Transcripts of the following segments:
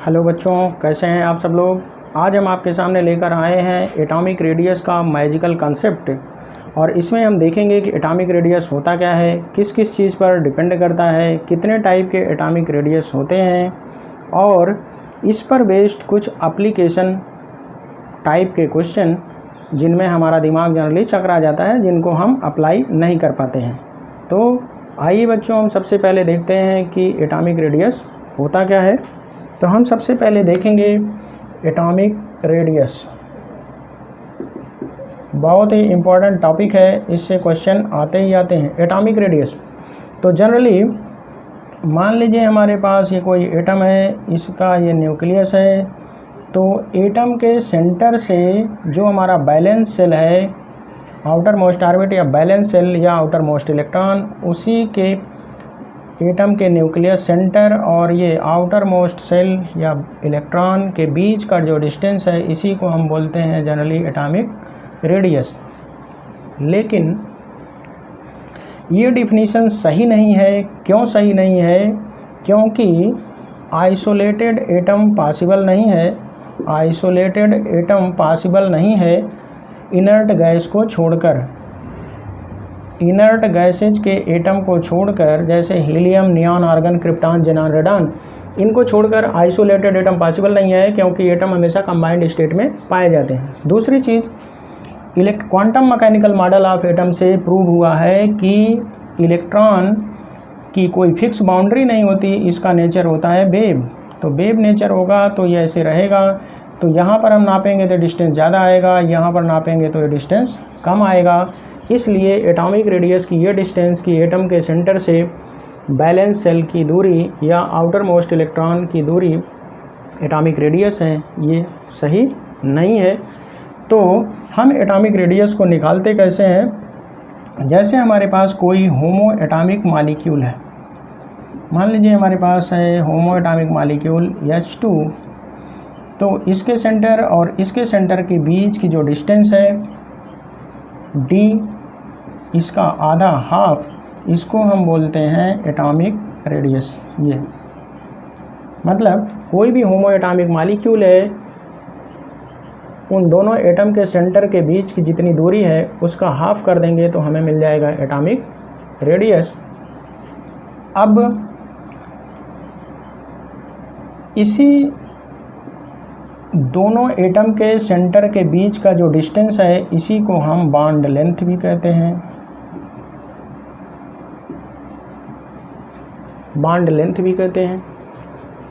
Hello बच्चों, कैसे हैं आप सब लोग। आज हम आपके सामने लेकर आए हैं एटॉमिक रेडियस का मैजिकल कंसेप्ट। और इसमें हम देखेंगे कि एटॉमिक रेडियस होता क्या है, किस किस चीज़ पर डिपेंड करता है, कितने टाइप के एटॉमिक रेडियस होते हैं और इस पर बेस्ड कुछ एप्लीकेशन टाइप के क्वेश्चन जिनमें हमारा दिमाग जनरली चकरा जाता है, जिनको हम अप्लाई नहीं कर पाते हैं। तो आइए बच्चों, हम सबसे पहले देखते हैं कि एटॉमिक रेडियस होता क्या है। तो हम सबसे पहले देखेंगे एटॉमिक रेडियस। बहुत ही इम्पोर्टेंट टॉपिक है, इससे क्वेश्चन आते ही आते हैं। एटॉमिक रेडियस तो जनरली मान लीजिए हमारे पास ये कोई एटम है, इसका ये न्यूक्लियस है। तो एटम के सेंटर से जो हमारा बैलेंस सेल है, आउटर मोस्ट ऑर्बिट या बैलेंस सेल या आउटर मोस्ट इलेक्ट्रॉन, उसी के एटम के न्यूक्लियस सेंटर और ये आउटर मोस्ट सेल या इलेक्ट्रॉन के बीच का जो डिस्टेंस है, इसी को हम बोलते हैं जनरली एटॉमिक रेडियस। लेकिन ये डिफिनीशन सही नहीं है। क्यों सही नहीं है? क्योंकि आइसोलेटेड एटम पॉसिबल नहीं है। आइसोलेटेड एटम पॉसिबल नहीं है इनर्ट गैस को छोड़कर। इनर्ट गैसेज के एटम को छोड़कर, जैसे helium, neon, argon, krypton, xenon, radon, इनको छोड़कर आइसोलेटेड एटम पॉसिबल नहीं है, क्योंकि एटम हमेशा कंबाइंड स्टेट में पाए जाते हैं। दूसरी चीज़, quantum mechanical model of atom से प्रूव हुआ है कि इलेक्ट्रॉन की कोई फिक्स बाउंड्री नहीं होती, इसका नेचर होता है वेव। तो वेव नेचर होगा तो ये ऐसे रहेगा। तो यहाँ पर हम नापेंगे तो डिस्टेंस ज़्यादा आएगा, यहाँ पर नापेंगे तो ये डिस्टेंस कम आएगा। इसलिए एटॉमिक रेडियस की ये डिस्टेंस की एटम के सेंटर से बैलेंस सेल की दूरी या आउटर मोस्ट इलेक्ट्रॉन की दूरी एटॉमिक रेडियस है, ये सही नहीं है। तो हम एटॉमिक रेडियस को निकालते कैसे हैं? जैसे हमारे पास कोई होमो एटॉमिक मॉलिक्यूल है, मान लीजिए हमारे पास है होमो एटॉमिक मॉलिक्यूल H2। तो इसके सेंटर और इसके सेंटर के बीच की जो डिस्टेंस है D, इसका आधा हाफ, इसको हम बोलते हैं एटॉमिक रेडियस। ये मतलब कोई भी होमो एटॉमिक मॉलिक्यूल है, उन दोनों एटम के सेंटर के बीच की जितनी दूरी है उसका हाफ कर देंगे तो हमें मिल जाएगा एटॉमिक रेडियस। अब इसी दोनों एटम के सेंटर के बीच का जो डिस्टेंस है, इसी को हम बॉन्ड लेंथ भी कहते हैं। बॉन्ड लेंथ भी कहते हैं।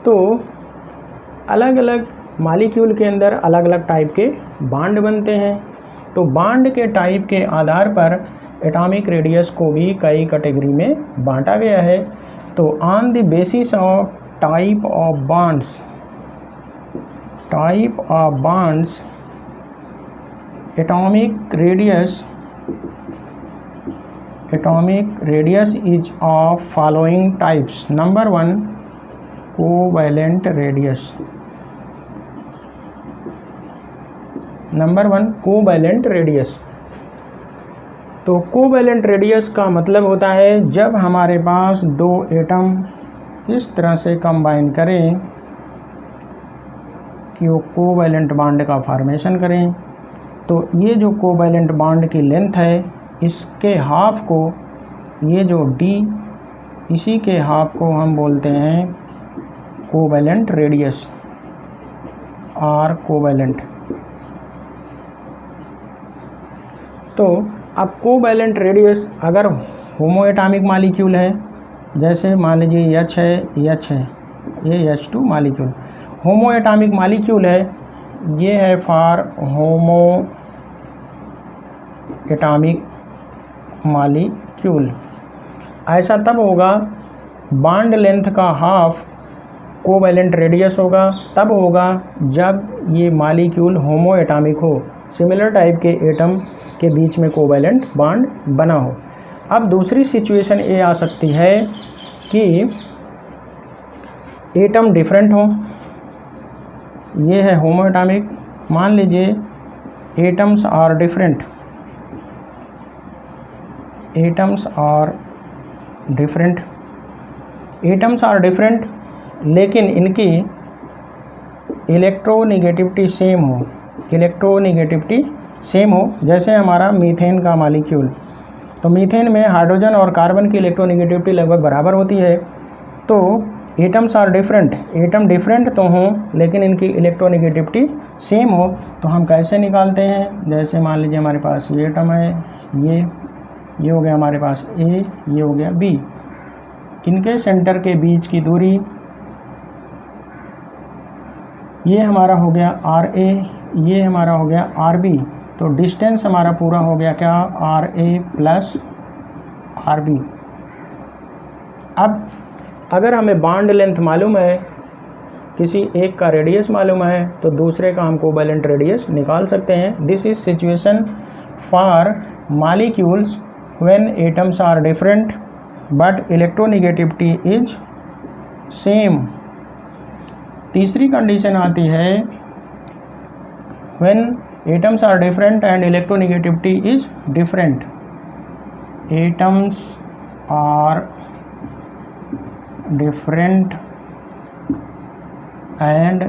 तो अलग अलग मॉलिक्यूल के अंदर अलग अलग टाइप के बॉन्ड बनते हैं। तो बॉन्ड के टाइप के आधार पर एटॉमिक रेडियस को भी कई कैटेगरी में बांटा गया है। तो on the basis of type of bonds, atomic radius is of following types. Number 1, covalent radius. तो कोवैलेंट रेडियस का मतलब होता है जब हमारे पास दो एटम इस तरह से कंबाइन करें कि वो कोवैलेंट बॉन्ड का फॉर्मेशन करें, तो ये जो कोवैलेंट बॉन्ड की लेंथ है, इसके हाफ को, ये जो D, इसी के हाफ को हम बोलते हैं कोवैलेंट रेडियस और कोवैलेंट। तो अब कोवैलेंट रेडियस अगर होमो एटॉमिक मॉलिक्यूल है, जैसे मान लीजिए H है, ये H2 मॉलिक्यूल होमो एटॉमिक मॉलिक्यूल है, ये है फॉर होमो एटॉमिक मॉलिक्यूल। ऐसा तब होगा, बॉन्ड लेंथ का हाफ कोवैलेंट रेडियस होगा, तब होगा जब ये मॉलिक्यूल होमो एटॉमिक हो, सिमिलर टाइप के एटम के बीच में कोवैलेंट बॉन्ड बना हो। अब दूसरी सिचुएशन ये आ सकती है कि एटम डिफरेंट हो। ये है होमो एटॉमिक, मान लीजिए एटम्स आर डिफरेंट, लेकिन इनकी इलेक्ट्रोनेगेटिविटी सेम हो, इलेक्ट्रोनेगेटिविटी सेम हो, जैसे हमारा मीथेन का मॉलिक्यूल। तो मीथेन में हाइड्रोजन और कार्बन की इलेक्ट्रोनेगेटिविटी लगभग बराबर होती है। तो atoms are different, atom different तो हों लेकिन इनकी इलेक्ट्रोनेगेटिविटी सेम हो, तो हम कैसे निकालते हैं? जैसे मान लीजिए हमारे पास ये एटम है, ये हो गया हमारे पास ए, ये हो गया बी, इनके सेंटर के बीच की दूरी ये हमारा हो गया आर ए, ये हमारा हो गया आर बी। तो डिस्टेंस हमारा पूरा हो गया क्या? R A plus R B. अब अगर हमें बॉन्ड लेंथ मालूम है, किसी एक का रेडियस मालूम है, तो दूसरे का हम कोवैलेंट रेडियस निकाल सकते हैं। This is situation for molecules when atoms are different but electronegativity is same. तीसरी कंडीशन आती है when atoms are different and electronegativity is different. Atoms are different and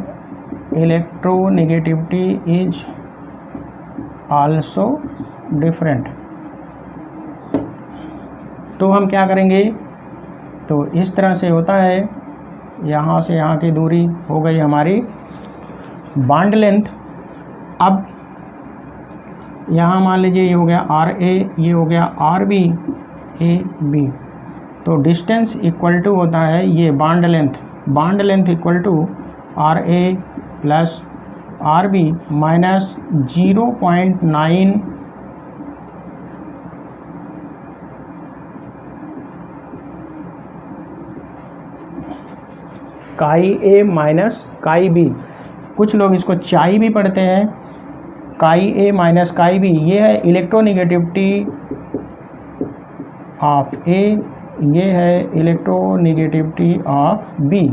electronegativity is also different. तो हम क्या करेंगे? तो इस तरह से होता है, यहाँ से यहाँ की दूरी हो गई हमारी बॉन्ड लेंथ। अब यहाँ मान लीजिए ये हो गया आर ए, ये हो गया आर बी, ए बी। तो डिस्टेंस इक्वल टू होता है ये bond length equal to R A plus R B minus 0.9 chi A minus काई बी। कुछ लोग इसको चाई भी पढ़ते हैं, काई ए माइनस काई बी। ये है इलेक्ट्रोनेगेटिविटी ऑफ ए, ये है इलेक्ट्रोनेगेटिविटी ऑफ बी।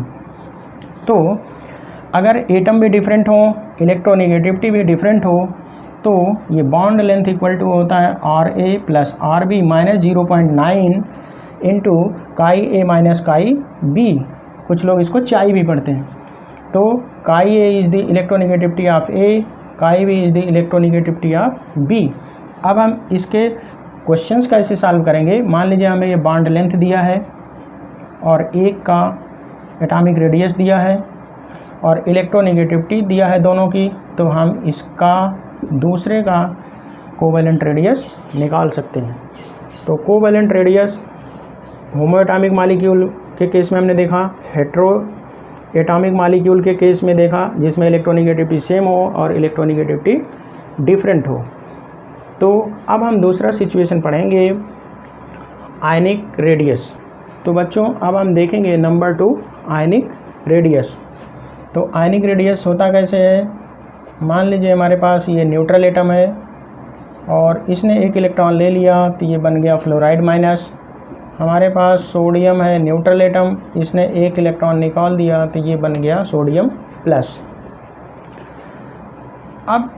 तो अगर एटम भी डिफरेंट हो, इलेक्ट्रोनेगेटिविटी भी डिफरेंट हो, तो ये बॉन्ड लेंथ इक्वल टू होता है R A plus R B minus 0.9 into chi A minus काई बी। कुछ लोग इसको चाई भी पढ़ते हैं। तो chi A is the electronegativity of A, chi B is the electronegativity of B. अब हम इसके क्वेश्चंस कैसे सॉल्व करेंगे? मान लीजिए हमें ये बॉन्ड लेंथ दिया है और एक का एटॉमिक रेडियस दिया है और इलेक्ट्रोनेगेटिविटी दिया है दोनों की, तो हम इसका दूसरे का कोवैलेंट रेडियस निकाल सकते हैं। तो कोवैलेंट रेडियस होमोएटॉमिक मॉलिक्यूल के केस में हमने देखा, हेट्रो एटॉमिक मॉलिक्यूल के केस में देखा जिसमें इलेक्ट्रोनेगेटिविटी सेम हो और इलेक्ट्रोनेगेटिविटी डिफरेंट हो। तो अब हम दूसरा सिचुएशन पढ़ेंगे, आयनिक रेडियस। तो बच्चों अब हम देखेंगे नंबर 2 आयनिक रेडियस। तो आयनिक रेडियस होता कैसे है? मान लीजिए हमारे पास ये न्यूट्रल एटम है और इसने एक इलेक्ट्रॉन ले लिया तो ये बन गया फ्लोराइड माइनस। हमारे पास सोडियम है न्यूट्रल एटम, इसने एक इलेक्ट्रॉन निकाल दिया तो ये बन गया सोडियम प्लस। अब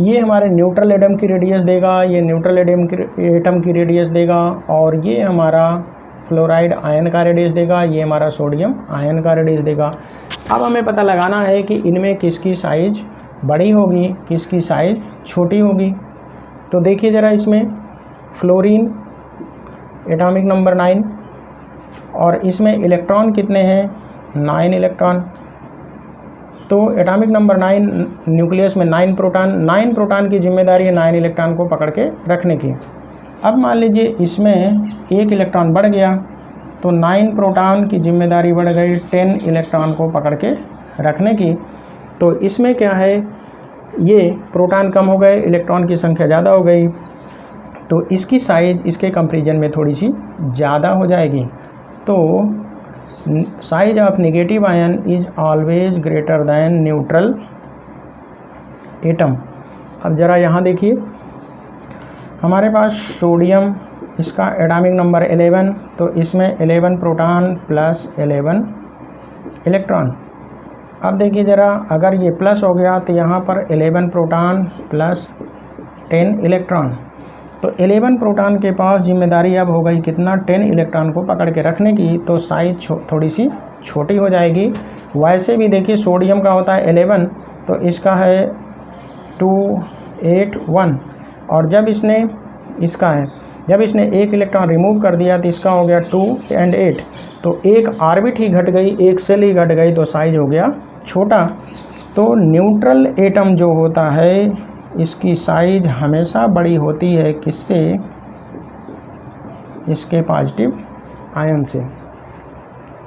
ये हमारे न्यूट्रल एटम की रेडियस देगा, ये न्यूट्रल एटम की रेडियस देगा, और ये हमारा फ्लोराइड आयन का रेडियस देगा, ये हमारा सोडियम आयन का रेडियस देगा। अब हमें पता लगाना है कि इनमें किसकी साइज़ बड़ी होगी, किसकी साइज़ छोटी होगी। तो देखिए ज़रा, इसमें फ्लोरीन एटॉमिक नंबर 9 और इसमें इलेक्ट्रॉन कितने हैं? 9 इलेक्ट्रॉन। तो एटॉमिक नंबर 9 न्यूक्लियस में 9 प्रोटॉन की जिम्मेदारी है 9 इलेक्ट्रॉन को पकड़ के रखने की। अब मान लीजिए इसमें एक इलेक्ट्रॉन बढ़ गया तो 9 प्रोटॉन की जिम्मेदारी बढ़ गई 10 इलेक्ट्रॉन को पकड़ के रखने की। तो इसमें क्या है, ये प्रोटॉन कम हो गए, इलेक्ट्रॉन की संख्या ज़्यादा हो गई, तो इसकी साइज़ इसके कंपैरिजन में थोड़ी सी ज़्यादा हो जाएगी। तो size of negative ion is always greater than neutral atom. अब ज़रा यहाँ देखिए, हमारे पास सोडियम, इसका एटॉमिक नंबर 11, तो इसमें 11 प्रोटॉन प्लस 11 इलेक्ट्रॉन। अब देखिए ज़रा, अगर ये प्लस हो गया तो यहाँ पर 11 प्रोटॉन प्लस 10 इलेक्ट्रॉन। तो 11 प्रोटॉन के पास जिम्मेदारी अब हो गई कितना? 10 इलेक्ट्रॉन को पकड़ के रखने की। तो साइज थोड़ी सी छोटी हो जाएगी। वैसे भी देखिए सोडियम का होता है 11, तो इसका है 281, और जब इसने एक इलेक्ट्रॉन रिमूव कर दिया तो इसका हो गया 2 and 8, तो एक ऑर्बिट ही घट गई, एक सेल ही घट गई, तो साइज हो गया छोटा। तो न्यूट्रल एटम जो होता है इसकी साइज हमेशा बड़ी होती है, किससे? इसके पॉजिटिव आयन से।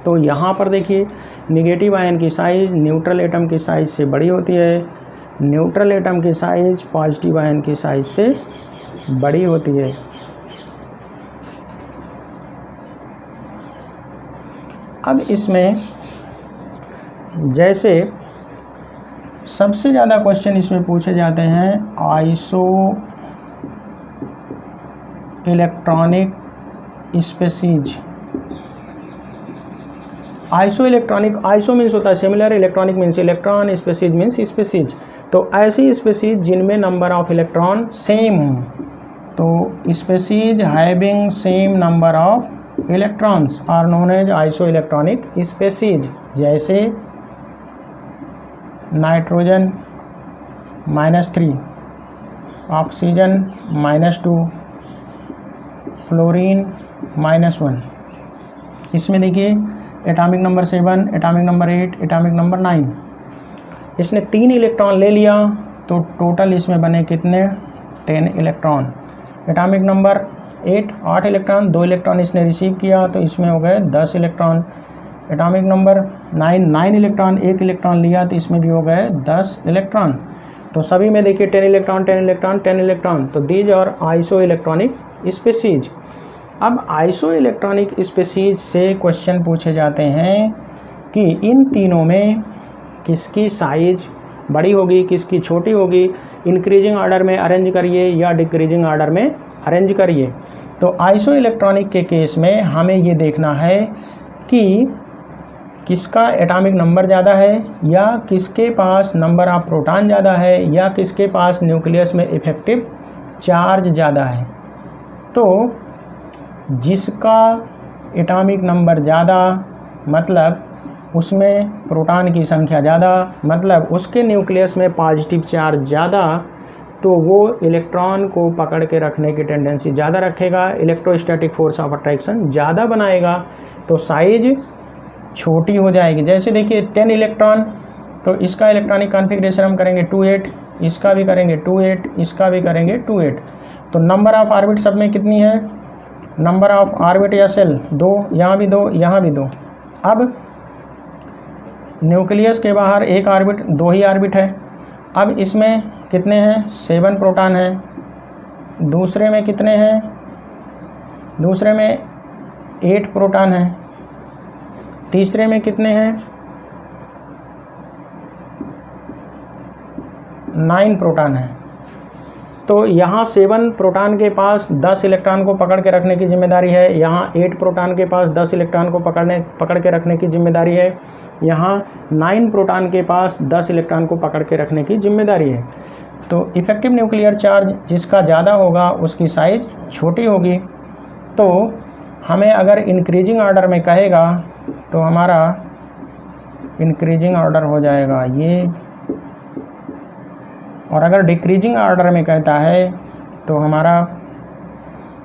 तो यहाँ पर देखिए निगेटिव आयन की साइज न्यूट्रल एटम की साइज से बड़ी होती है, न्यूट्रल एटम की साइज पॉजिटिव आयन की साइज से बड़ी होती है। अब इसमें जैसे सबसे ज़्यादा क्वेश्चन इसमें पूछे जाते हैं iso electronic species. Iso electronic, iso means होता है similar, electronic means electron, species means species. तो ऐसी स्पेसीज जिनमें नंबर ऑफ इलेक्ट्रॉन सेम हो, तो species having same number of electrons are known as isoelectronic species. जैसे nitrogen -3, oxygen -2, fluorine -1। इसमें देखिए atomic number 7, atomic number 8, atomic number 9। इसने 3 electron ले लिया तो टोटल इसमें बने कितने? 10 electron. Atomic number 8 electron, 2 electron इसने रिसीव किया तो इसमें हो गए 10 electron. Atomic number 9 electron, 1 electron लिया तो इसमें भी हो गए 10 इलेक्ट्रॉन। तो सभी में देखिए 10 इलेक्ट्रॉन, 10 इलेक्ट्रॉन, 10 इलेक्ट्रॉन। तो दीज और आइसो इलेक्ट्रॉनिक स्पेसीज। अब आइसो इलेक्ट्रॉनिक स्पेसीज से क्वेश्चन पूछे जाते हैं कि इन तीनों में किसकी साइज बड़ी होगी, किसकी छोटी होगी, इंक्रीजिंग ऑर्डर में अरेंज करिए या डिक्रीजिंग ऑर्डर में अरेंज करिए। तो आइसो इलेक्ट्रॉनिक के केस में हमें ये देखना है कि किसका एटॉमिक नंबर ज़्यादा है, या किसके पास नंबर ऑफ प्रोटॉन ज़्यादा है, या किसके पास न्यूक्लियस में इफेक्टिव चार्ज ज़्यादा है। तो जिसका एटॉमिक नंबर ज़्यादा मतलब उसमें प्रोटॉन की संख्या ज़्यादा, मतलब उसके न्यूक्लियस में पॉजिटिव चार्ज ज़्यादा, तो वो इलेक्ट्रॉन को पकड़ के रखने की टेंडेंसी ज़्यादा रखेगा, इलेक्ट्रोस्टैटिक फोर्स ऑफ अट्रैक्शन ज़्यादा बनाएगा, तो साइज छोटी हो जाएगी। जैसे देखिए 10 इलेक्ट्रॉन, तो इसका इलेक्ट्रॉनिक कॉन्फ़िगरेशन हम करेंगे 2-8, इसका भी करेंगे 2-8, इसका भी करेंगे 2-8। तो नंबर ऑफ ऑर्बिट सब में कितनी है? नंबर ऑफ ऑर्बिट या सेल 2, यहाँ भी 2, यहाँ भी 2। अब न्यूक्लियस के बाहर एक ऑर्बिट, 2 ही ऑर्बिट है। अब इसमें कितने हैं? 7 प्रोटॉन हैं। दूसरे में कितने हैं? दूसरे में 8 प्रोटॉन हैं। तीसरे में कितने हैं? 9 प्रोटॉन हैं। तो यहाँ 7 प्रोटॉन के पास 10 इलेक्ट्रॉन को पकड़ के रखने की जिम्मेदारी है, यहाँ 8 प्रोटॉन के पास 10 इलेक्ट्रॉन को पकड़ के रखने की जिम्मेदारी है, यहाँ 9 प्रोटॉन के पास 10 इलेक्ट्रॉन को पकड़ के रखने की जिम्मेदारी है। तो इफेक्टिव न्यूक्लियर चार्ज जिसका ज़्यादा होगा उसकी साइज छोटी होगी। तो हमें अगर इंक्रीजिंग ऑर्डर में कहेगा तो हमारा इंक्रीजिंग ऑर्डर हो जाएगा ये, और अगर डिक्रीजिंग ऑर्डर में कहता है तो हमारा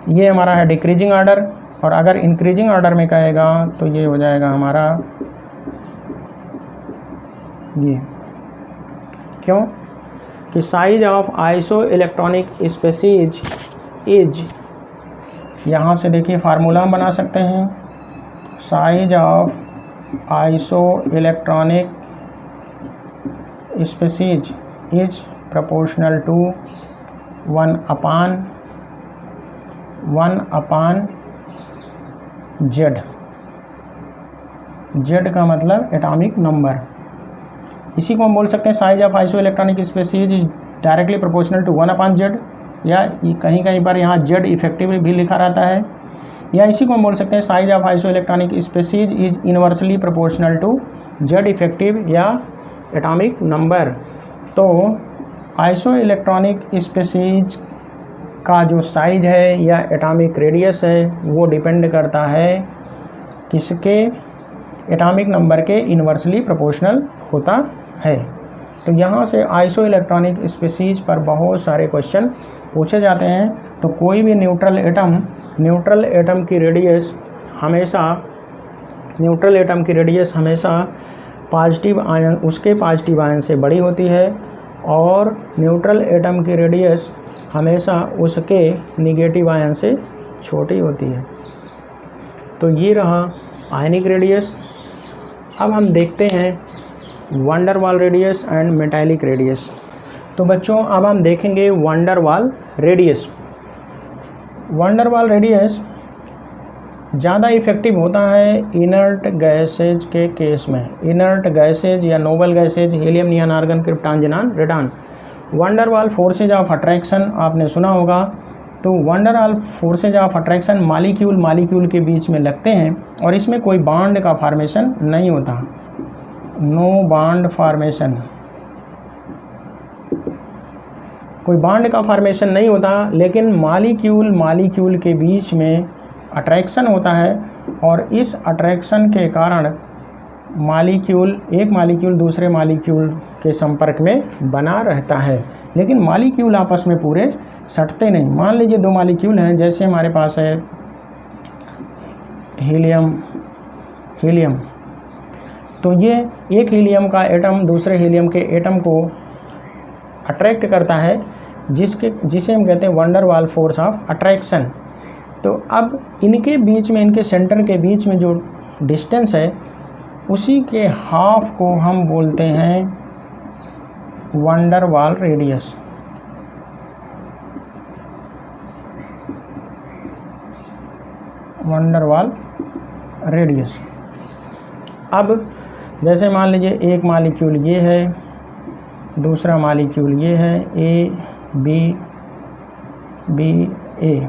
ये हमारा है डिक्रीजिंग ऑर्डर, और अगर इंक्रीजिंग ऑर्डर में कहेगा तो ये हो जाएगा हमारा ये। क्यों? कि size of isoelectronic species is, यहाँ से देखिए फार्मूला हम बना सकते हैं, size of isoelectronic species is proportional to 1/1 Z। Z का मतलब एटॉमिक नंबर। इसी को हम बोल सकते हैं size of isoelectronic species is directly proportional to 1/Z, या कहीं कहीं पर यहाँ Z इफेक्टिव भी लिखा रहता है, या इसी को हम बोल सकते हैं size of isoelectronic species is inversely proportional to Z effective या एटॉमिक नंबर। तो आइसो इलेक्ट्रॉनिक स्पेसीज का जो साइज है या एटॉमिक रेडियस है वो डिपेंड करता है किसके? एटॉमिक नंबर के इन्वर्सली प्रोपोर्शनल होता है। तो यहाँ से आइसो इलेक्ट्रॉनिक स्पीसीज पर बहुत सारे क्वेश्चन पूछे जाते हैं। तो कोई भी न्यूट्रल एटम की रेडियस हमेशा पॉजिटिव आयन, उसके पॉजिटिव आयन से बड़ी होती है, और न्यूट्रल एटम की रेडियस हमेशा उसके निगेटिव आयन से छोटी होती है। तो ये रहा आयनिक रेडियस। अब हम देखते हैं wonder Waals radius and metallic radius. तो बच्चों अब हम देखेंगे van der Waals radius. Van der Waals radius ज़्यादा इफ़ेक्टिव होता है इनर्ट गैसेज के केस में। इनर्ट गैसेज या noble gases, helium, neon, argon, krypton, xenon, radon. Van der Waals forces of attraction आपने सुना होगा। तो wonder Waals forces of attraction molecule के बीच में लगते हैं, और इसमें कोई बॉन्ड का फॉर्मेशन नहीं होता, नो बॉन्ड फॉर्मेशन, कोई बॉन्ड का फॉर्मेशन नहीं होता, लेकिन मालिक्यूल के बीच में अट्रैक्शन होता है, और इस अट्रैक्शन के कारण एक मालिक्यूल दूसरे मालिक्यूल के संपर्क में बना रहता है, लेकिन मालिक्यूल आपस में पूरे सटते नहीं। मान लीजिए दो मालिक्यूल हैं, जैसे हमारे पास है हीलियम, तो ये एक हीलियम का एटम दूसरे हीलियम के एटम को अट्रैक्ट करता है, जिसे हम कहते हैं वंडर वाल फोर्स ऑफ अट्रैक्शन। तो अब इनके बीच में, इनके सेंटर के बीच में जो डिस्टेंस है, उसी के हाफ को हम बोलते हैं wonder Waals radius. Van der Waals radius. अब जैसे मान लीजिए एक मालिक्यूल ये है, दूसरा मालिक्यूल ये है, ए बी ए।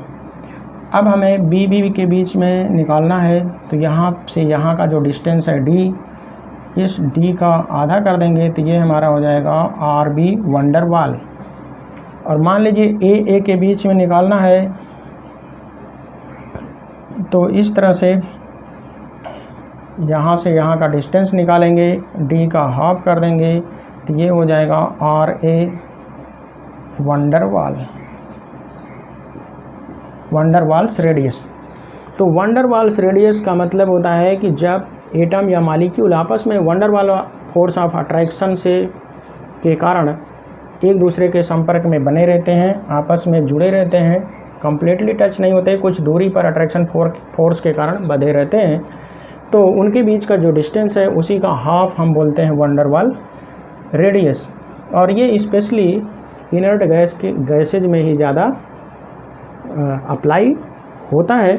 अब हमें बी के बीच में निकालना है, तो यहाँ से यहाँ का जो डिस्टेंस है डी, इस डी का आधा कर देंगे तो ये हमारा हो जाएगा आर बी वंडर वाल। और मान लीजिए ए के बीच में निकालना है, तो इस तरह से यहाँ से यहाँ का डिस्टेंस निकालेंगे, डी का हाफ कर देंगे तो ये हो जाएगा R A van der Waals radius. तो वंडर वाल्स रेडियस का मतलब होता है कि जब एटम या मालिक्यूल आपस में वंडर वाल फोर्स ऑफ अट्रैक्शन के कारण एक दूसरे के संपर्क में बने रहते हैं, आपस में जुड़े रहते हैं, कम्प्लीटली टच नहीं होते, कुछ दूरी पर अट्रैक्शन फोर्स के कारण बंधे रहते हैं, तो उनके बीच का जो डिस्टेंस है उसी का हाफ हम बोलते हैं वंडर वाल रेडियस। और ये स्पेशली इनर्ट गैसेज में ही ज़्यादा अप्लाई होता है।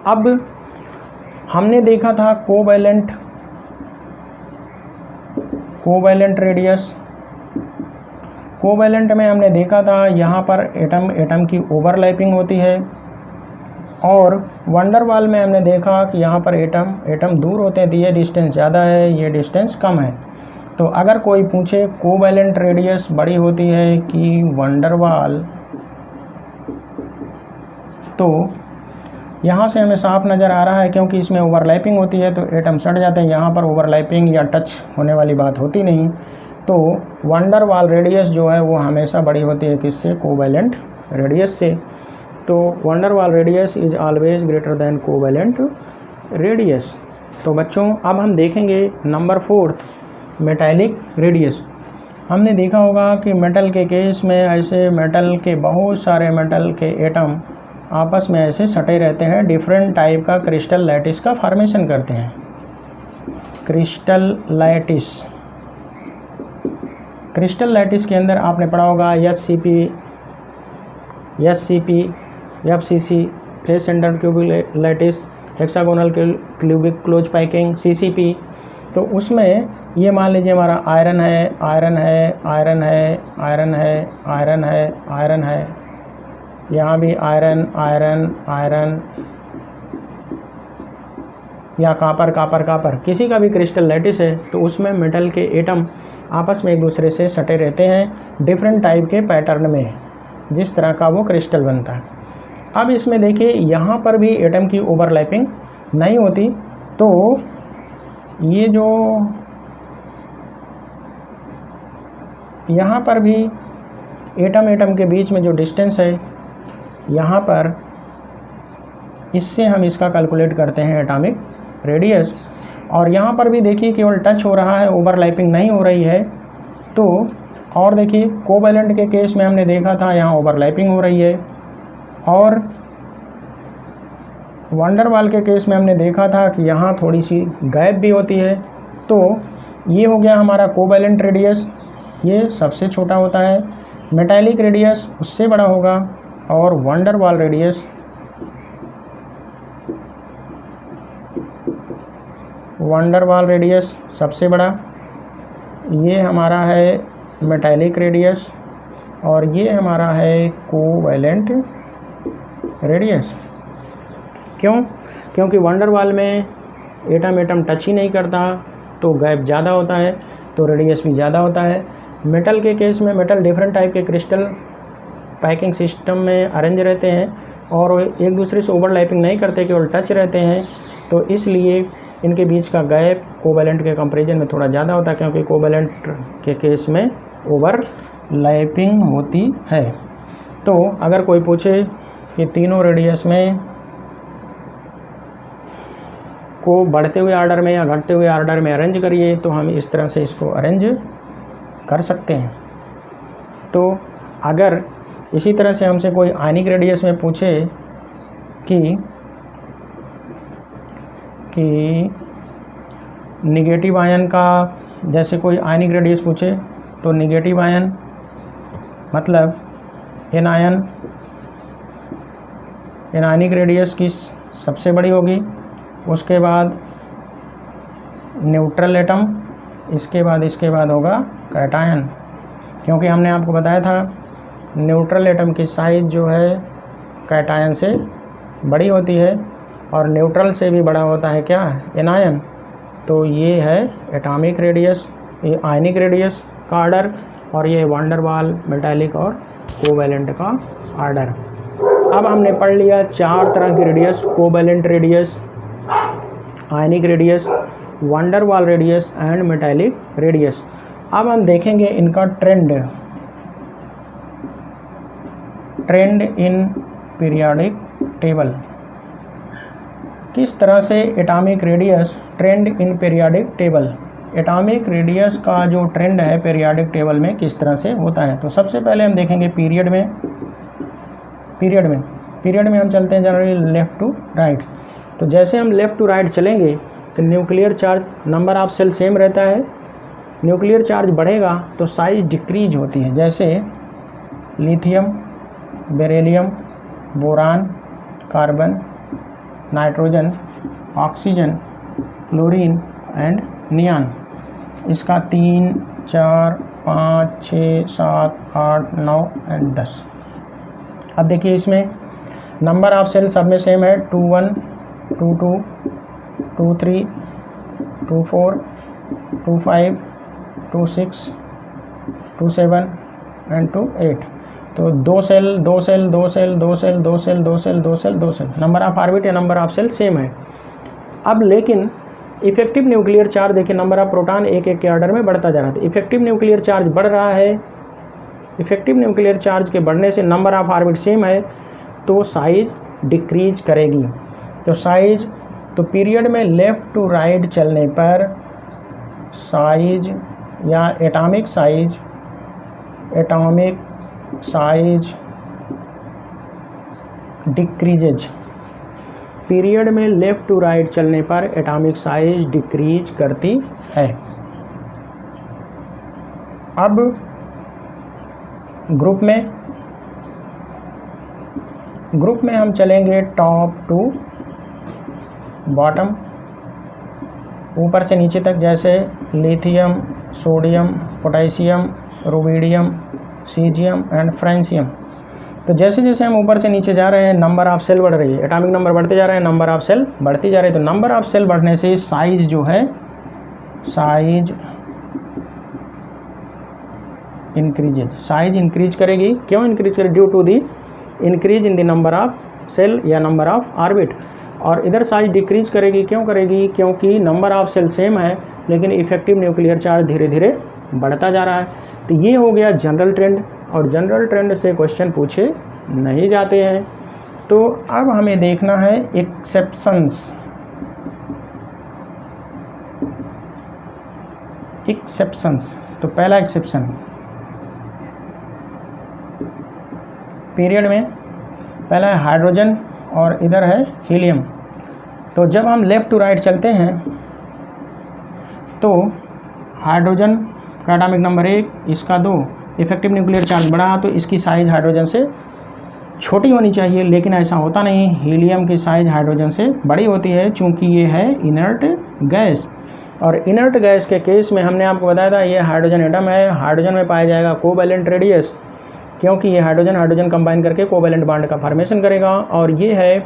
अब हमने देखा था कोवैलेंट रेडियस। कोवैलेंट में हमने देखा था यहाँ पर एटम की ओवरलैपिंग होती है, और वंडर वाल में हमने देखा कि यहाँ पर एटम दूर होते हैं, तो ये डिस्टेंस ज़्यादा है, ये डिस्टेंस कम है। तो अगर कोई पूछे कोवैलेंट रेडियस बड़ी होती है कि वंडर वाल, तो यहाँ से हमें साफ नज़र आ रहा है, क्योंकि इसमें ओवरलैपिंग होती है तो एटम सट जाते हैं। यहाँ पर ओवरलैपिंग या टच होने वाली बात होती नहीं, तो वंडर वाल रेडियस जो है वो हमेशा बड़ी होती है किससे? कोवैलेंट रेडियस से। तो wonder Waals radius is always greater than covalent radius. तो बच्चों अब हम देखेंगे नंबर 4 मेटालिक रेडियस। हमने देखा होगा कि मेटल के केस में ऐसे बहुत सारे मेटल के एटम आपस में ऐसे सटे रहते हैं, डिफरेंट टाइप का क्रिस्टल लैटिस का फॉर्मेशन करते हैं। क्रिस्टल लैटिस के अंदर आपने पढ़ा होगा HCP, FCC, face centre cubic lattice, hexagonal cubic close packing, CCP. तो उसमें ये मान लीजिए हमारा आयरन है, यहाँ भी आयरन या कापर, किसी का भी क्रिस्टल लैटिस है, तो उसमें मेटल के एटम आपस में एक दूसरे से सटे रहते हैं डिफरेंट टाइप के पैटर्न में, जिस तरह का वो क्रिस्टल बनता है। अब इसमें देखिए यहाँ पर भी एटम की ओवरलैपिंग नहीं होती, तो ये जो यहाँ पर भी एटम के बीच में जो डिस्टेंस है, यहाँ पर इससे हम इसका कैलकुलेट करते हैं एटॉमिक रेडियस। और यहाँ पर भी देखिए केवल टच हो रहा है, ओवरलैपिंग नहीं हो रही है। तो और देखिए कोवैलेंट के केस में हमने देखा था यहाँ ओवरलैपिंग हो रही है, और वंडर वाल के केस में हमने देखा था कि यहाँ थोड़ी सी गैप भी होती है। तो ये हो गया हमारा कोवैलेंट रेडियस, ये सबसे छोटा होता है। मेटालिक रेडियस उससे बड़ा होगा, और वंडर वाल रेडियस सबसे बड़ा। ये हमारा है मेटालिक रेडियस, और ये हमारा है कोवैलेंट रेडियस। क्यों? क्योंकि वंडर वाल में एटम टच ही नहीं करता, तो गैप ज़्यादा होता है, तो रेडियस भी ज़्यादा होता है। मेटल के केस में मेटल डिफरेंट टाइप के क्रिस्टल पैकिंग सिस्टम में अरेंज रहते हैं, और एक दूसरे से ओवरलैपिंग नहीं करते, केवल टच रहते हैं। तो इसलिए इनके बीच का गैप कोवैलेंट के कंपैरिजन में थोड़ा ज़्यादा होता है, क्योंकि कोवैलेंट के केस में ओवरलैपिंग होती है। तो अगर कोई पूछे कि तीनों रेडियस में को बढ़ते हुए ऑर्डर में या घटते हुए ऑर्डर में अरेंज करिए, तो हम इस तरह से इसको अरेंज कर सकते हैं। तो अगर इसी तरह से हमसे कोई आयनिक रेडियस में पूछे कि निगेटिव आयन का, जैसे कोई आयनिक रेडियस पूछे, तो निगेटिव आयन मतलब एनायनिक रेडियस की सबसे बड़ी होगी, उसके बाद न्यूट्रल एटम, इसके बाद होगा कैटायन। क्योंकि हमने आपको बताया था न्यूट्रल एटम की साइज़ जो है कैटायन से बड़ी होती है, और न्यूट्रल से भी बड़ा होता है क्या, एनायन। तो ये है एटॉमिक रेडियस, ये आयनिक रेडियस का आर्डर, और ये वंडर वाल, मेटालिक और कोवैलेंट का आर्डर। अब हमने पढ़ लिया 4 तरह की radius: covalent radius, ionic radius, van der Waals radius and metallic radius. अब हम देखेंगे इनका ट्रेंड इन पीरियोडिक टेबल। किस तरह से atomic radius trend in periodic table, atomic radius का जो ट्रेंड है पीरियोडिक टेबल में किस तरह से होता है। तो सबसे पहले हम देखेंगे पीरियड में हम चलते हैं जनरली लेफ़्ट टू राइट। तो जैसे हम लेफ़्ट टू राइट चलेंगे तो nuclear charge, number of shell same रहता है, न्यूक्लियर चार्ज बढ़ेगा तो साइज डिक्रीज होती है। जैसे lithium, beryllium, boron, carbon, nitrogen, oxygen, chlorine and neon. इसका 3, 4, 5, 6, 7, 8, 9 एंड 10। अब देखिए इसमें नंबर ऑफ सेल सब में सेम है, 21, 22, 23, 24, 25, 26, 27 एंड 28। तो 2 सेल, नंबर ऑफ ऑर्बिट या नंबर ऑफ सेल सेम है। अब लेकिन इफेक्टिव न्यूक्लियर चार्ज देखिए, नंबर ऑफ प्रोटॉन एक के ऑर्डर में बढ़ता जा रहा है। इफेक्टिव न्यूक्लियर चार्ज बढ़ रहा है, इफेक्टिव न्यूक्लियर चार्ज के बढ़ने से नंबर ऑफ ऑर्बिट सेम है, तो साइज डिक्रीज करेगी। तो साइज, तो पीरियड में लेफ़्ट टू राइट चलने पर साइज या एटॉमिक साइज डिक्रीजेज। पीरियड में लेफ़्ट टू राइट चलने पर एटॉमिक साइज डिक्रीज करती है। अब ग्रुप में हम चलेंगे टॉप टू बॉटम, ऊपर से नीचे तक। जैसे lithium, sodium, potassium, rubidium, caesium and francium. तो जैसे जैसे हम ऊपर से नीचे जा रहे हैं नंबर ऑफ सेल बढ़ रही है, एटॉमिक नंबर बढ़ते जा रहे हैं, नंबर ऑफ सेल बढ़ती जा रही है। तो नंबर ऑफ सेल बढ़ने से साइज जो है, साइज इंक्रीज करेगी। क्यों इंक्रीज करेगी? Due to the increase in the number of shell या नंबर ऑफ ऑर्बिट। और इधर साइज डिक्रीज करेगी। क्यों करेगी? क्योंकि नंबर ऑफ सेल सेम है लेकिन इफेक्टिव न्यूक्लियर चार्ज धीरे धीरे बढ़ता जा रहा है। तो ये हो गया जनरल ट्रेंड, और जनरल ट्रेंड से क्वेश्चन पूछे नहीं जाते हैं। तो अब हमें देखना है एक्सेप्शंस। तो पहला एक्सेप्शन, पीरियड में पहला है हाइड्रोजन और इधर है हीलियम। तो जब हम लेफ़्ट टू राइट चलते हैं तो हाइड्रोजन का एटॉमिक नंबर 1, इसका 2, इफेक्टिव न्यूक्लियर चार्ज बढ़ा तो इसकी साइज हाइड्रोजन से छोटी होनी चाहिए, लेकिन ऐसा होता नहीं। हीलियम की साइज हाइड्रोजन से बड़ी होती है चूँकि ये है इनर्ट गैस। और इनर्ट गैस के केस में हमने आपको बताया था ये हाइड्रोजन एटम है, हाइड्रोजन में पाया जाएगा कोवैलेंट रेडियस, क्योंकि ये हाइड्रोजन कंबाइन करके कोवैलेंट बॉन्ड का फॉर्मेशन करेगा। और ये है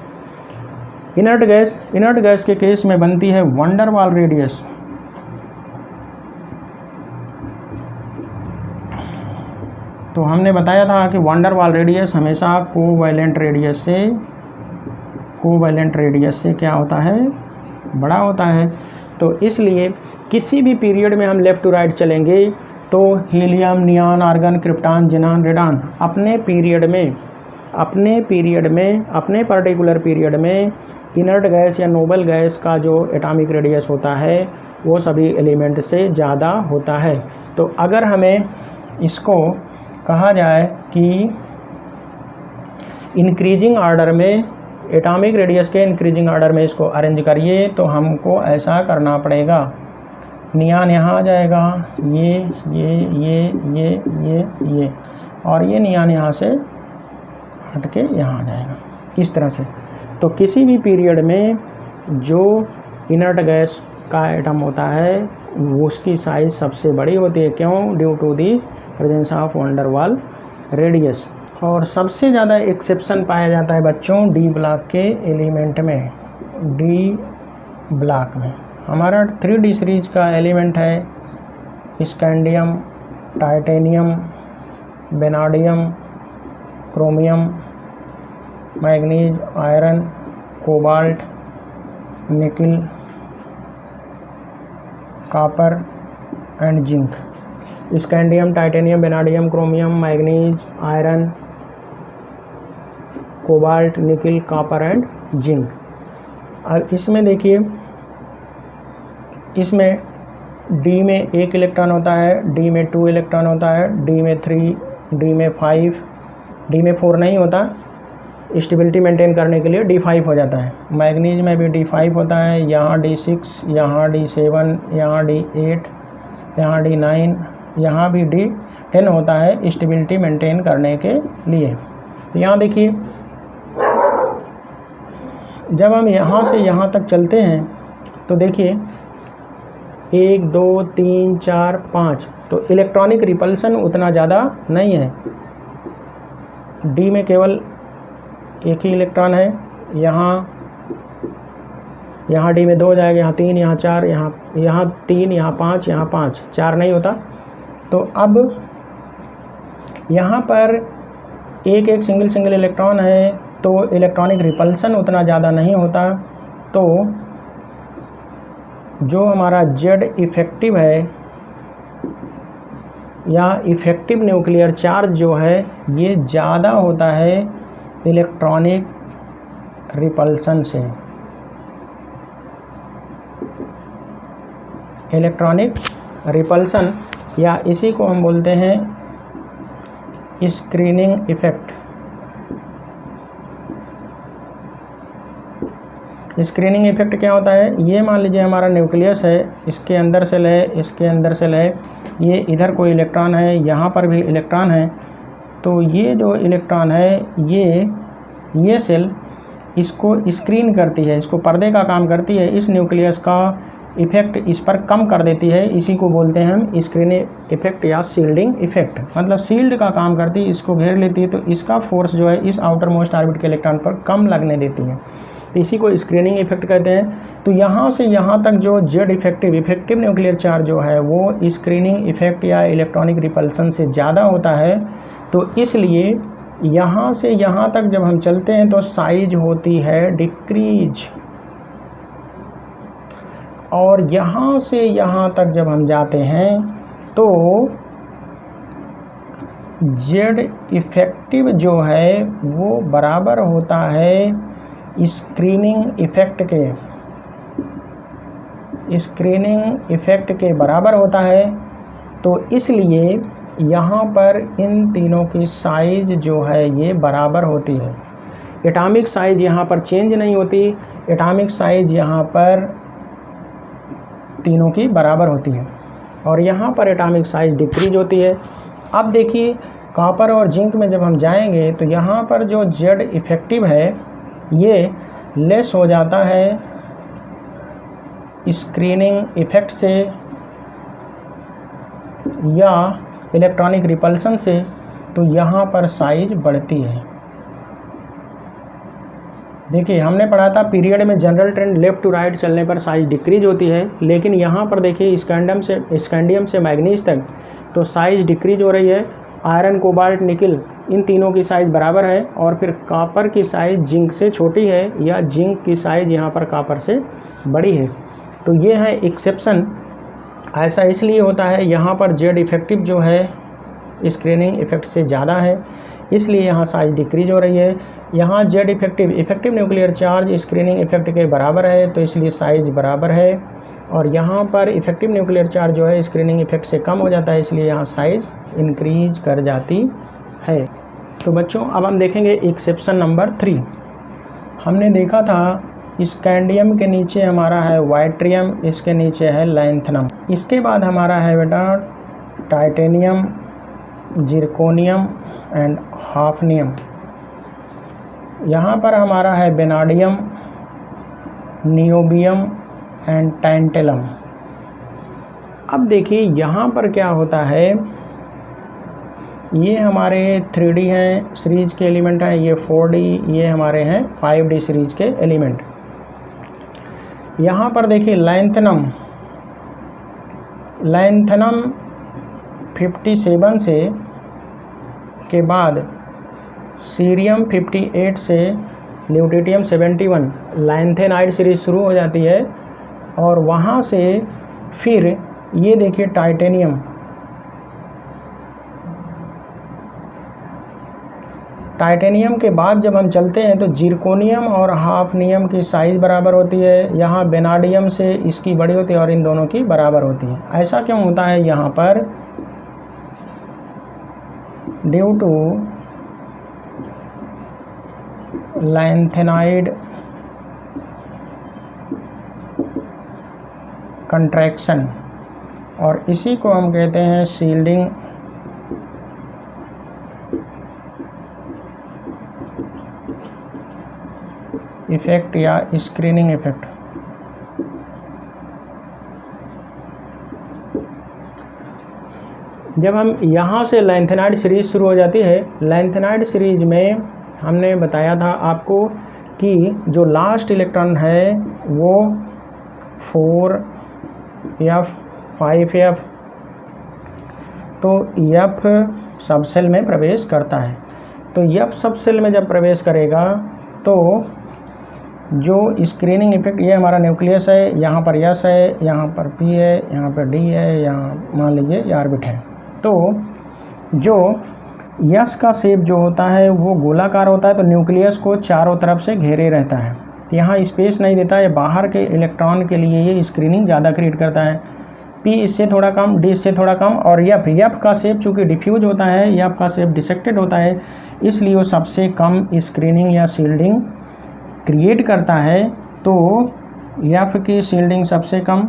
इनर्ट गैस। इनर्ट गैस के केस में बनती है वंडर वाल रेडियस। तो हमने बताया था कि वंडर वाल रेडियस हमेशा कोवैलेंट रेडियस से क्या होता है? बड़ा होता है। तो इसलिए किसी भी पीरियड में हम लेफ़्ट टू राइट चलेंगे तो helium, neon, argon, krypton, xenon, radon अपने पर्टिकुलर पीरियड में इनर्ट गैस या नोबल गैस का जो एटॉमिक रेडियस होता है वो सभी एलिमेंट से ज़्यादा होता है। तो अगर हमें इसको कहा जाए कि इंक्रीजिंग ऑर्डर में, एटॉमिक रेडियस के इंक्रीजिंग ऑर्डर में इसको अरेंज करिए तो हमको ऐसा करना पड़ेगा। नियॉन यहाँ आ जाएगा, ये और ये नियॉन यहाँ से हट के यहाँ आ जाएगा, इस तरह से। तो किसी भी पीरियड में जो इनर्ट गैस का एटम होता है उसकी साइज सबसे बड़ी होती है। क्यों? Due to the presence of van der Waals radius. और सबसे ज़्यादा एक्सेप्शन पाया जाता है बच्चों डी ब्लॉक के एलिमेंट में। डी ब्लॉक में हमारा 3D सीरीज का एलिमेंट है scandium, titanium, vanadium, chromium, manganese, iron, cobalt, nickel, copper and zinc. Scandium, titanium, vanadium, chromium, manganese, iron, cobalt, nickel, copper and zinc. और इसमें देखिए, इसमें डी में 1 इलेक्ट्रॉन होता है, डी में 2 इलेक्ट्रॉन होता है, डी में 3, डी में 5, डी में 4 नहीं होता। स्टेबिलिटी मेंटेन करने के लिए D5 हो जाता है। मैग्नीज में भी D5 होता है, यहाँ D6, यहाँ D7, यहाँ D8, यहाँ D9, यहाँ भी D10 होता है स्टेबिलिटी मेंटेन करने के लिए। तो यहाँ देखिए, जब हम यहाँ से यहाँ तक चलते हैं तो देखिए 1, 2, 3, 4, 5, तो इलेक्ट्रॉनिक रिपल्सन उतना ज़्यादा नहीं है। डी में केवल 1 ही इलेक्ट्रॉन है, यहाँ डी में 2 हो जाएगा, यहाँ 3, यहाँ 4, यहाँ 3, यहाँ 5, यहाँ 5, 4 नहीं होता। तो अब यहाँ पर एक सिंगल इलेक्ट्रॉन है तो इलेक्ट्रॉनिक रिपल्सन उतना ज़्यादा नहीं होता। तो जो हमारा जेड इफेक्टिव है या इफेक्टिव न्यूक्लियर चार्ज जो है ये ज़्यादा होता है इलेक्ट्रॉनिक रिपल्सन से। इलेक्ट्रॉनिक रिपल्सन या इसी को हम बोलते हैं स्क्रीनिंग इफ़ेक्ट। स्क्रीनिंग इफ़ेक्ट क्या होता है? ये मान लीजिए हमारा न्यूक्लियस है, इसके अंदर सेल है, इसके अंदर सेल है, ये इधर कोई इलेक्ट्रॉन है, यहाँ पर भी इलेक्ट्रॉन है। तो ये जो इलेक्ट्रॉन है ये सेल इसको स्क्रीन करती है, इसको पर्दे का काम करती है, इस न्यूक्लियस का इफ़ेक्ट इस पर कम कर देती है। इसी को बोलते हैं हम स्क्रीनिंग इफ़ेक्ट या शील्डिंग इफ़ेक्ट। मतलब शील्ड का काम करती है, इसको घेर लेती है, तो इसका फोर्स जो है इस आउटर मोस्ट ऑर्बिट के इलेक्ट्रॉन पर कम लगने देती है, तो इसी को स्क्रीनिंग इफ़ेक्ट कहते हैं। तो यहाँ से यहाँ तक जो जेड इफेक्टिव न्यूक्लियर चार्ज जो है वो स्क्रीनिंग इफ़ेक्ट या इलेक्ट्रॉनिक रिपल्सन से ज़्यादा होता है। तो इसलिए यहाँ से यहाँ तक जब हम चलते हैं तो साइज होती है डिक्रीज। और यहाँ से यहाँ तक जब हम जाते हैं तो जेड इफ़ेक्टिव जो है वो बराबर होता है स्क्रीनिंग इफ़ेक्ट के बराबर होता है। तो इसलिए यहाँ पर इन तीनों की साइज़ जो है ये बराबर होती है। एटॉमिक साइज़ यहाँ पर चेंज नहीं होती, एटॉमिक साइज़ यहाँ पर तीनों की बराबर होती है और यहाँ पर एटॉमिक साइज़ डिक्रीज होती है। अब देखिए कॉपर और जिंक में जब हम जाएंगे तो यहाँ पर जो जेड इफ़ेक्टिव है ये लेस हो जाता है स्क्रीनिंग इफ़ेक्ट से या इलेक्ट्रॉनिक रिपल्सन से, तो यहाँ पर साइज बढ़ती है। देखिए हमने पढ़ा था पीरियड में general trend left to right चलने पर साइज डिक्रीज होती है, लेकिन यहाँ पर देखिए स्कैंडियम से मैग्नीज तक तो साइज डिक्रीज हो रही है। आयरन, कोबाल्ट, निकल इन तीनों की साइज़ बराबर है और फिर कॉपर की साइज़ जिंक से छोटी है या जिंक की साइज़ यहाँ पर कॉपर से बड़ी है। तो ये है एक्सेप्शन। ऐसा इसलिए होता है यहाँ पर जेड इफ़ेक्टिव जो है स्क्रीनिंग इफ़ेक्ट से ज़्यादा है, इसलिए यहाँ साइज डिक्रीज हो रही है। यहाँ Z effective nuclear charge screening effect के बराबर है, तो इसलिए साइज बराबर है। और यहाँ पर इफ़ेक्टिव न्यूक्लियर चार्ज जो है स्क्रीनिंग इफ़ेक्ट से कम हो जाता है, इसलिए यहाँ साइज इंक्रीज कर जाती है। तो बच्चों अब हम देखेंगे एक्सेप्शन नंबर 3। हमने देखा था स्कैंडियम के नीचे हमारा है वाइट्रियम, इसके नीचे है लैंथनम, इसके बाद हमारा है बेटा टाइटेनियम, जिरकोनियम एंड हाफनियम। यहाँ पर हमारा है वेनाडियम, नियोबियम एंड टैंटेलम। अब देखिए यहाँ पर क्या होता है, ये हमारे 3D हैं सीरीज के एलिमेंट हैं, ये 4D, ये हमारे हैं 5D सीरीज के एलिमेंट। यहाँ पर देखिए लैंथनम 57 से के बाद सीरियम 58 से ल्यूटिटियम 71 लैंथेनाइड सीरीज शुरू हो जाती है और वहाँ से फिर ये देखिए टाइटेनियम के बाद जब हम चलते हैं तो जिरकोनियम और हाफनियम की साइज़ बराबर होती है। यहाँ वेनाडियम से इसकी बड़ी होती है और इन दोनों की बराबर होती है। ऐसा क्यों होता है यहाँ पर? ड्यू टू लैंथेनाइड कंट्रैक्शन, और इसी को हम कहते हैं शील्डिंग इफ़ेक्ट या स्क्रीनिंग इफ़ेक्ट। जब हम यहाँ से लैंथेनाइड सीरीज़ शुरू हो जाती है, लैंथेनाइड सीरीज़ में हमने बताया था आपको कि जो लास्ट इलेक्ट्रॉन है वो 4f 5f, तो f सबसेल में प्रवेश करता है। तो f सबसेल में जब प्रवेश करेगा तो जो स्क्रीनिंग इफ़ेक्ट, ये हमारा न्यूक्लियस है, यहाँ पर यस है, यहाँ पर पी है, यहाँ पर डी है, यहाँ मान लीजिए ये ऑर्बिट है। तो जो यस का शेप जो होता है वो गोलाकार होता है, तो न्यूक्लियस को चारों तरफ से घेरे रहता है, तो यहाँ स्पेस नहीं देता है। बाहर के इलेक्ट्रॉन के लिए ये स्क्रीनिंग ज़्यादा क्रिएट करता है। पी इससे थोड़ा कम, डी इससे थोड़ा कम, और एफ का शेप चूँकि डिफ्यूज होता है, एफ का शेप डिसेक्टेड होता है, इसलिए वो सबसे कम स्क्रीनिंग या शील्डिंग क्रिएट करता है। तो एफ की शील्डिंग सबसे कम,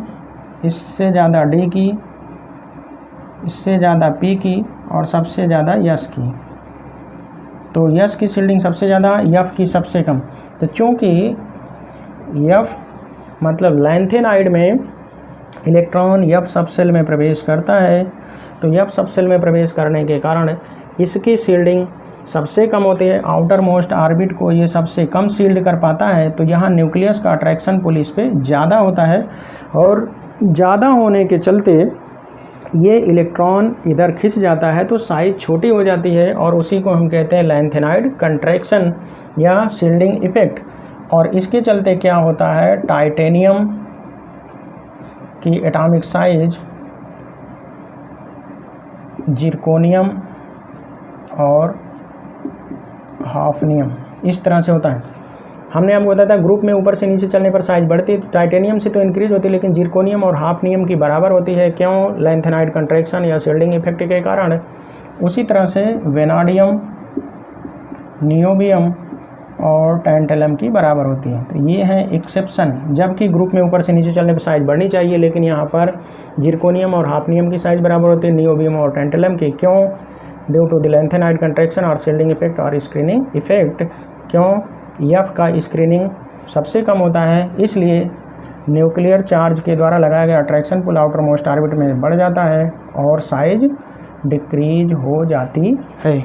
इससे ज़्यादा डी की, इससे ज़्यादा पी की, और सबसे ज़्यादा यस की। तो यस की शील्डिंग सबसे ज़्यादा, एफ की सबसे कम। तो चूँकि एफ मतलब लैंथेनाइड में इलेक्ट्रॉन एफ सबसेल में प्रवेश करता है, तो एफ सबसेल में प्रवेश करने के कारण इसकी शील्डिंग सबसे कम होती है। आउटर मोस्ट ऑर्बिट को ये सबसे कम शील्ड कर पाता है, तो यहाँ न्यूक्लियस का अट्रैक्शन पुल इस पे ज़्यादा होता है, और ज़्यादा होने के चलते ये इलेक्ट्रॉन इधर खिंच जाता है, तो साइज छोटी हो जाती है, और उसी को हम कहते हैं लैंथेनाइड कंट्रैक्शन या शील्डिंग इफ़ेक्ट। और इसके चलते क्या होता है, टाइटेनियम की एटॉमिक साइज जिरकोनियम और हाफनियम इस तरह से होता है। हमने आपको बताया था ग्रुप में ऊपर से नीचे चलने पर साइज बढ़ती है, टाइटेनियम से तो इंक्रीज होती है लेकिन जिरकोनियम और हाफनियम की बराबर होती है। क्यों? लैंथेनाइड कंट्रैक्शन या शील्डिंग इफेक्ट के कारण। उसी तरह से वेनाडियम, नियोबियम और टैंटलम की बराबर होती है। तो ये है एक्सेप्शन, जबकि ग्रुप में ऊपर से नीचे चलने पर साइज बढ़नी चाहिए लेकिन यहाँ पर जिरकोनियम और हाफनियम की साइज बराबर होती है नियोबियम और टैंटलम की। क्यों? Due to the lanthanide contraction और शील्डिंग इफेक्ट और स्क्रीनिंग इफेक्ट। क्यों? एफ का स्क्रीनिंग सबसे कम होता है, इसलिए न्यूक्लियर चार्ज के द्वारा लगाया गया अट्रैक्शन पुल आउटर मोस्ट ऑर्बिट में बढ़ जाता है और साइज डिक्रीज हो जाती है।